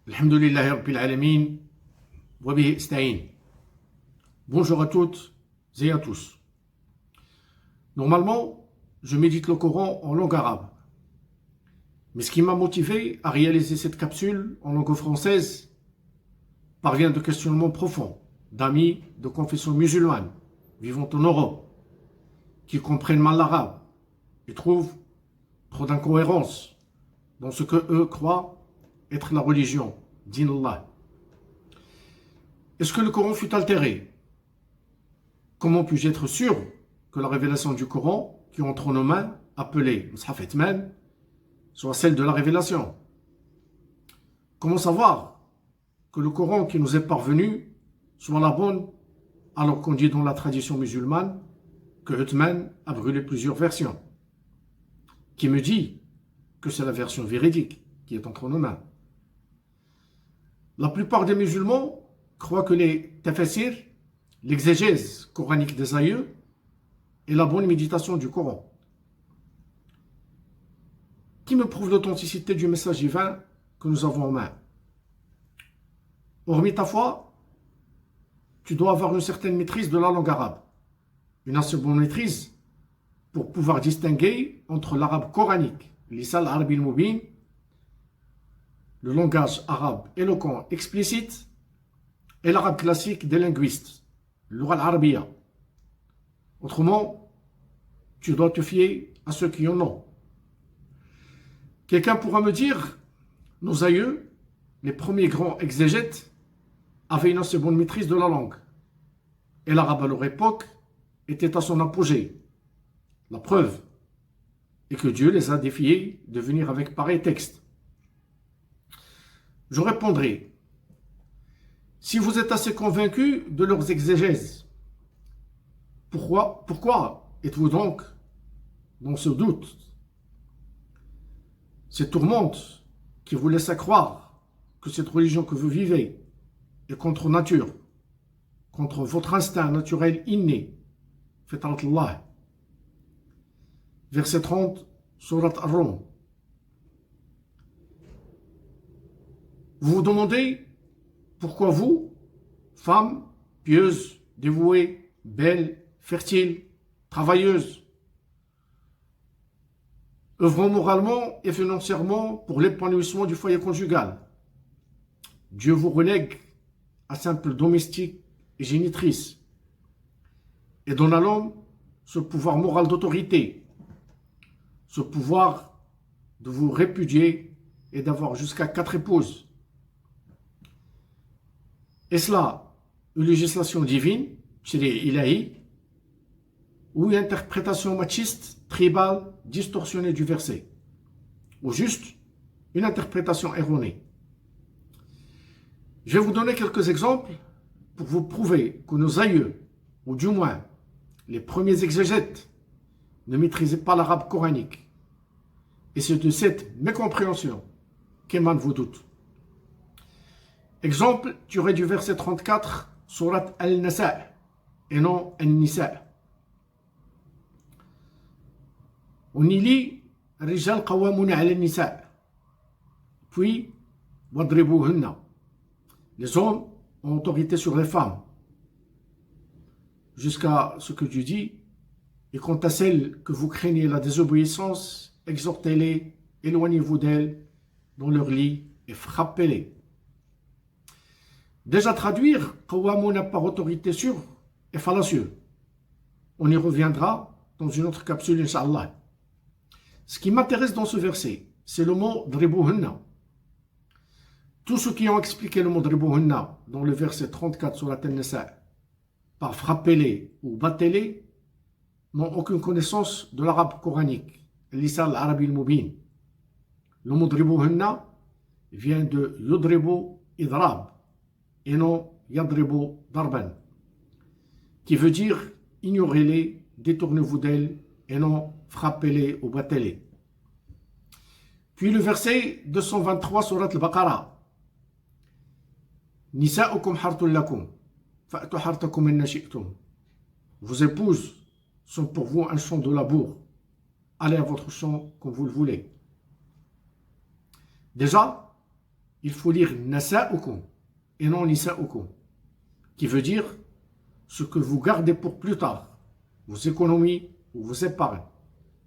Alhamdulillahi Rabbil Alamin, wa bihi ista'in. Bonjour à toutes et à tous. Normalement, je médite le Coran en langue arabe. Mais ce qui m'a motivé à réaliser cette capsule en langue française parvient de questionnements profonds d'amis de confession musulmane vivant en Europe qui comprennent mal l'arabe et trouvent trop d'incohérences dans ce que eux croient être la religion, din Allah. Est-ce que le Coran fut altéré? Comment puis-je être sûr que la révélation du Coran qui entre nos mains, appelée Mushaf Ithman, soit celle de la révélation? Comment savoir que le Coran qui nous est parvenu soit la bonne, alors qu'on dit dans la tradition musulmane que Uthman a brûlé plusieurs versions? Qui me dit que c'est la version véridique qui est entre nos mains? La plupart des musulmans croient que les tafsir, l'exégèse coranique des aïeux, est la bonne méditation du Coran. Qui me prouve l'authenticité du message divin que nous avons en main? Hormis ta foi, tu dois avoir une certaine maîtrise de la langue arabe, une assez bonne maîtrise pour pouvoir distinguer entre l'arabe coranique, lisan al-arabi al-mubin, le langage arabe éloquent explicite, et l'arabe classique des linguistes, l'oral arabiya. Autrement, tu dois te fier à ceux qui en ont. Quelqu'un pourra me dire, nos aïeux, les premiers grands exégètes, avaient une assez bonne maîtrise de la langue. Et l'arabe à leur époque était à son apogée. La preuve est que Dieu les a défiés de venir avec pareil texte. Je répondrai, si vous êtes assez convaincu de leurs exégèses, pourquoi êtes-vous donc dans ce doute? Cette tourmente qui vous laisse à croire que cette religion que vous vivez est contre nature, contre votre instinct naturel inné. Fitrat Allah. Verset 30, Surat Ar-Rum. Vous vous demandez pourquoi vous, femmes pieuses, dévouées, belles, fertiles, travailleuses, œuvrant moralement et financièrement pour l'épanouissement du foyer conjugal, Dieu vous relègue à simple domestique et génitrice et donne à l'homme ce pouvoir moral d'autorité, ce pouvoir de vous répudier et d'avoir jusqu'à 4 épouses. Est-ce là une législation divine, shari ilahi, ou une interprétation machiste, tribale, distorsionnée du verset, ou juste une interprétation erronée? Je vais vous donner quelques exemples pour vous prouver que nos aïeux, ou du moins les premiers exégètes, ne maîtrisaient pas l'arabe coranique. Et c'est de cette mécompréhension qu'émanent vos doutes. Exemple tiré du verset 34, Surat Al-Nisa, et non Al-Nisa. On y lit Rijal qawwamuna ala al-nisa, puis wadribuhunna. Les hommes ont autorité sur les femmes, jusqu'à ce que Dieu dit, et quant à celles que vous craignez la désobéissance, exhortez-les, éloignez-vous d'elles dans leur lit et frappez-les. Déjà traduire qawwamuna par autorité sur est fallacieux. On y reviendra dans une autre capsule, Inch'Allah. Ce qui m'intéresse dans ce verset, c'est le mot dribuhunna. Tous ceux qui ont expliqué le mot dribuhunna dans le verset 34 sur la An-Nisa par frappez-les ou battez-les n'ont aucune connaissance de l'arabe coranique, lisan al-arabi al-mubin. Le mot dribuhunna vient de yudribu idrab et non yadribu darban, qui veut dire ignorez-les, détournez-vous d'elles et non frappez-les ou battez-les. Puis le verset 223 surat al-Baqarah. Nisa'ukum hartul lakum, fa'tu hartakum anna shi'tum. Vos épouses sont pour vous un champ de labour. Allez à votre champ comme vous le voulez. Déjà, il faut lire nasa'ukum et non nisa'ukum, qui veut dire ce que vous gardez pour plus tard, vos économies ou vos épargnes,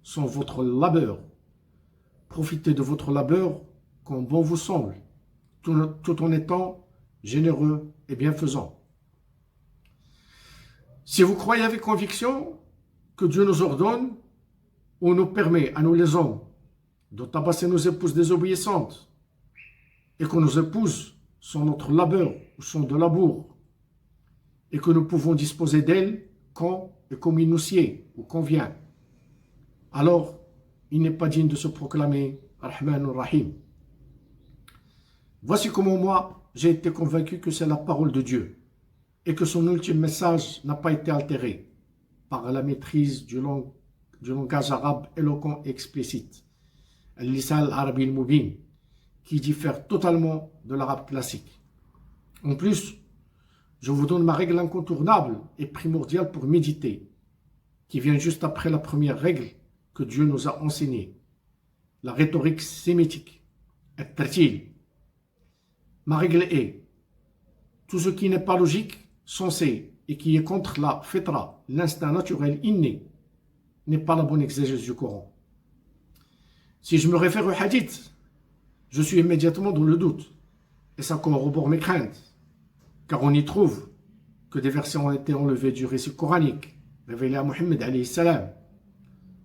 sont votre labeur. Profitez de votre labeur comme bon vous semble, tout en étant généreux et bienfaisant. Si vous croyez avec conviction que Dieu nous ordonne ou nous permet à nous les hommes de tabasser nos épouses désobéissantes et que nos épouses sont notre labeur ou sont de labour et que nous pouvons disposer d'elles quand et comme il nous sied ou convient, alors il n'est pas digne de se proclamer Rahman Rahim. Voici comment moi j'ai été convaincu que c'est la parole de Dieu et que son ultime message n'a pas été altéré par la maîtrise du langage arabe éloquent et explicite, al-lisan al-arabi al-mubin, qui diffère totalement de l'arabe classique. En plus, je vous donne ma règle incontournable et primordiale pour méditer, qui vient juste après la première règle que Dieu nous a enseignée, la rhétorique sémitique, at-tartil. Ma règle est: tout ce qui n'est pas logique, sensé et qui est contre la fitra, l'instinct naturel inné, n'est pas la bonne exégèse du Coran. Si je me réfère au hadith, je suis immédiatement dans le doute, et ça corrobore mes craintes, car on y trouve que des versets ont été enlevés du récit coranique, révélé à Mohammed alayhi salam,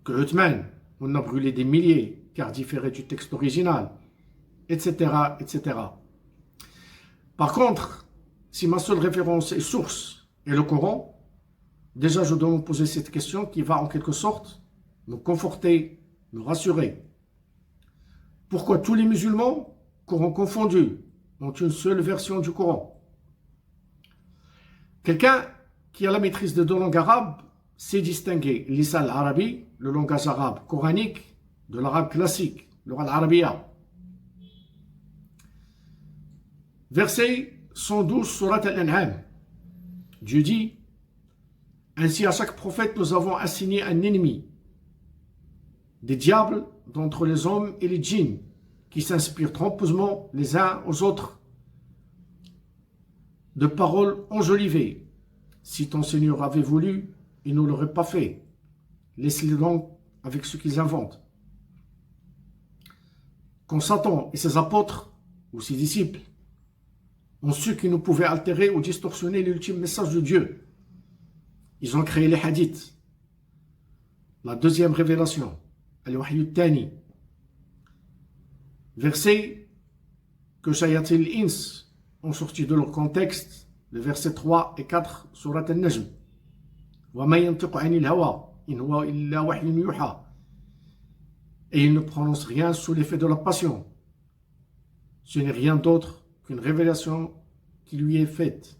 que Uthman, on a brûlé des milliers, car différé du texte original, etc., etc. Par contre, si ma seule référence et source est le Coran, déjà je dois me poser cette question qui va en quelque sorte me conforter, me rassurer. Pourquoi tous les musulmans, Coran confondus, ont une seule version du Coran? Quelqu'un qui a la maîtrise de deux langues arabes sait distinguer lisan al-arabi, le langage arabe coranique, de l'arabe classique, l'oral arabiya. Verset 112, surat al-An'am. Dieu dit: ainsi à chaque prophète nous avons assigné un ennemi, des diables d'entre les hommes et les djinns, qui s'inspirent trompeusement les uns aux autres de paroles enjolivées. Si ton Seigneur avait voulu, il ne l'aurait pas fait. Laisse-les donc avec ce qu'ils inventent. Quand Satan et ses apôtres ou ses disciples ont su qu'ils ne pouvaient altérer ou distorsionner l'ultime message de Dieu, ils ont créé les hadiths, la deuxième révélation, al-Wahyu al-Thani, versets que Shayatil Ins ont sorti de leur contexte, le verset 3 et 4, surat al-Najm. وَمَا يَنْتِقُ عَنِ الْهَوَىٰ إِنْ هُوَ إِلَّا وَحْيٌ يُوحَىٰ. Et il ne prononce rien sous l'effet de la passion. Ce n'est rien d'autre qu'une révélation qui lui est faite.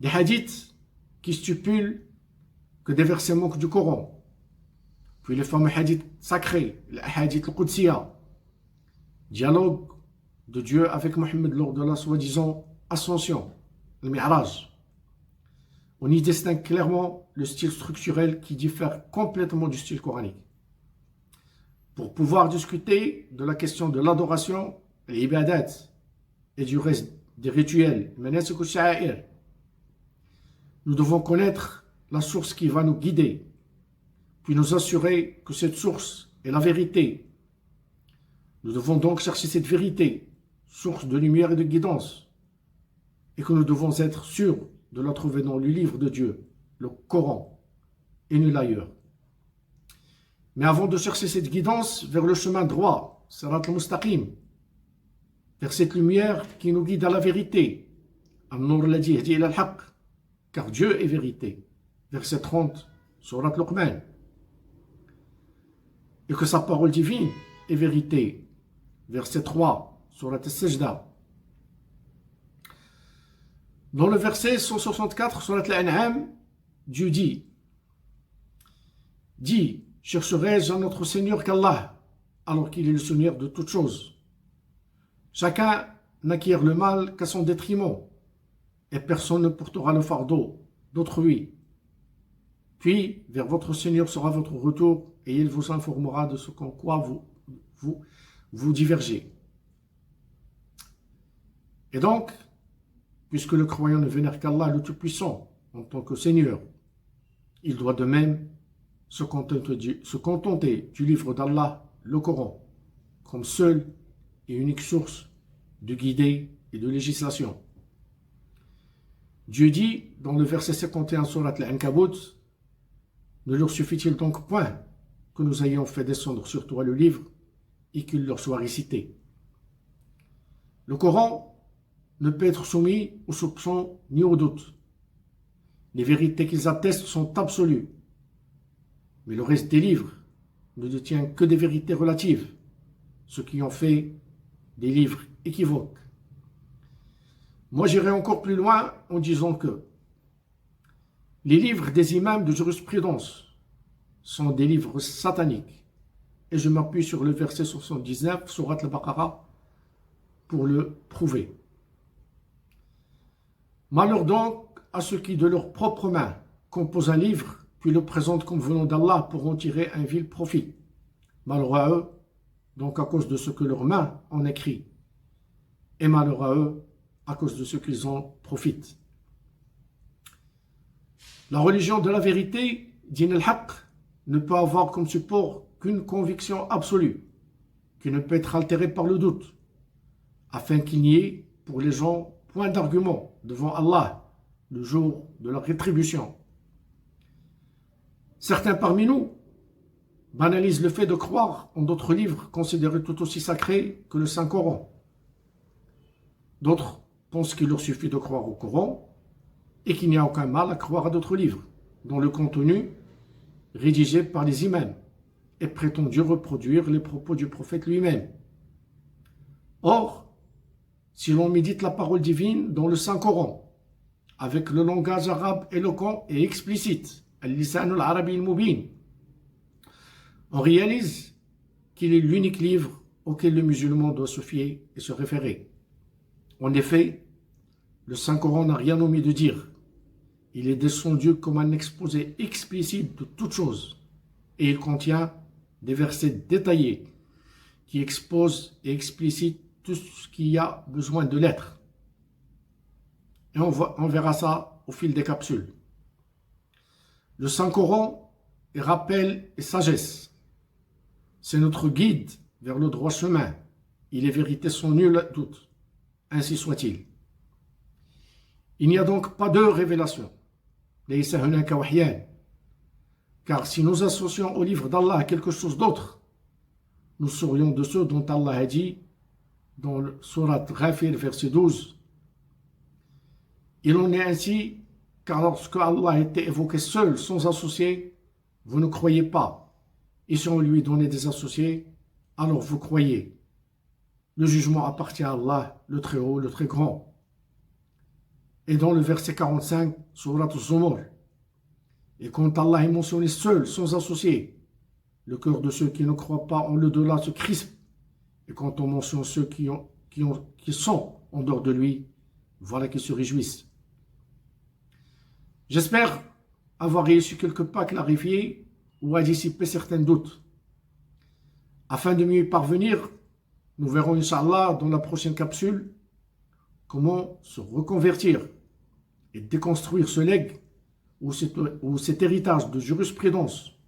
Des hadiths qui stipulent que des versets manquent du Coran. Puis les fameux hadiths sacrés, les hadiths al-Qudsiya, dialogue de Dieu avec Mohammed lors de la soi-disant ascension, le Mi'raj. On y distingue clairement le style structurel qui diffère complètement du style coranique. Pour pouvoir discuter de la question de l'adoration, les ibadat, et du reste des rituels, nous devons connaître la source qui va nous guider, puis nous assurer que cette source est la vérité. Nous devons donc chercher cette vérité, source de lumière et de guidance, et que nous devons être sûrs de la trouver dans le livre de Dieu, le Coran, et nul ailleurs. Mais avant de chercher cette guidance vers le chemin droit, Sirat al-Mustaqim, vers cette lumière qui nous guide à la vérité, An-Nur alladhi yahdi ila al-haqq, car Dieu est vérité, verset 30, Surat Luqman, et que sa parole divine est vérité, verset 3, Surat Al-Sajda. Dans le verset 164, Surat Al-An'am, Dieu dit: dis, chercherai-je à notre Seigneur qu'Allah, alors qu'il est le Seigneur de toutes choses. Chacun n'acquiert le mal qu'à son détriment, et personne ne portera le fardeau d'autrui. Puis, vers votre Seigneur sera votre retour, et il vous informera de ce qu'en quoi vous divergez. Et donc, puisque le croyant ne vénère qu'Allah le Tout-Puissant en tant que Seigneur, il doit de même se contenter du livre d'Allah, le Coran, comme seule et unique source de guidée et de législation. Dieu dit dans le verset 51 surat Al-Ankabut, ne leur suffit-il donc point que nous ayons fait descendre sur toi le livre et qu'il leur soit récité. Le Coran ne peut être soumis au soupçon ni au doute. Les vérités qu'ils attestent sont absolues, mais le reste des livres ne détient que des vérités relatives, ce qui en fait des livres équivoques. Moi, j'irai encore plus loin en disant que les livres des imams de jurisprudence sont des livres sataniques. Et je m'appuie sur le verset 79, surat al-Baqarah, pour le prouver. Malheur donc à ceux qui, de leurs propres mains, composent un livre, puis le présentent comme venant d'Allah pour en tirer un vil profit. Malheur à eux, donc à cause de ce que leurs mains en écrit. Et malheur à eux, à cause de ce qu'ils en profitent. La religion de la vérité, din al-haq, ne peut avoir comme support qu'une conviction absolue, qui ne peut être altérée par le doute, afin qu'il n'y ait pour les gens point d'argument devant Allah le jour de leur rétribution. Certains parmi nous banalisent le fait de croire en d'autres livres considérés tout aussi sacrés que le Saint-Coran. D'autres pensent qu'il leur suffit de croire au Coran et qu'il n'y a aucun mal à croire à d'autres livres, dont le contenu, rédigé par les imams, est prétendu reproduire les propos du prophète lui-même. Or, si l'on médite la parole divine dans le Saint-Coran, avec le langage arabe éloquent et explicite, al-lisan al-arabi al-mubin, on réalise qu'il est l'unique livre auquel le musulman doit se fier et se référer. En effet, le Saint-Coran n'a rien omis de dire. Il est descendu comme un exposé explicite de toutes choses et il contient des versets détaillés qui exposent et explicitent tout ce qui a besoin de l'être. Et on verra ça au fil des capsules. Le Saint-Coran est rappel et sagesse. C'est notre guide vers le droit chemin. Il est vérité sans nul doute. Ainsi soit-il. Il n'y a donc pas de révélation. Car si nous associons au livre d'Allah quelque chose d'autre, nous serions de ceux dont Allah a dit dans le surat Ghafir verset 12. Il en est ainsi car lorsque Allah a été évoqué seul, sans associé, vous ne croyez pas. Et si on lui donnait des associés, alors vous croyez. Le jugement appartient à Allah, le très haut, le très grand. Et dans le verset 45, surat Zumur, et quand Allah est mentionné seul, sans associé, le cœur de ceux qui ne croient pas en l'au-delà se crispe. Et quand on mentionne ceux qui sont en dehors de lui, voilà qu'ils se réjouissent. J'espère avoir réussi quelque part à clarifier ou à dissiper certains doutes. Afin de mieux y parvenir, nous verrons, Inch'Allah, dans la prochaine capsule, comment se reconvertir et déconstruire ce legs ou cet héritage de jurisprudence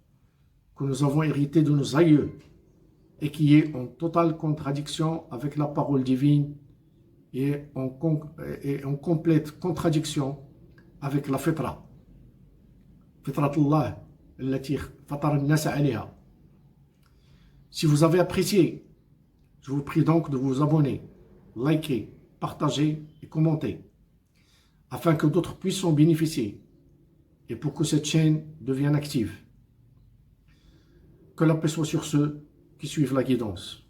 que nous avons hérité de nos aïeux et qui est en totale contradiction avec la parole divine et en complète contradiction avec la fitra. Fitratullah, allati fatara an-nas 'alayha. Si vous avez apprécié, je vous prie donc de vous abonner, liker, partager et commenter, afin que d'autres puissent en bénéficier et pour que cette chaîne devienne active. Que la paix soit sur ceux qui suivent la guidance.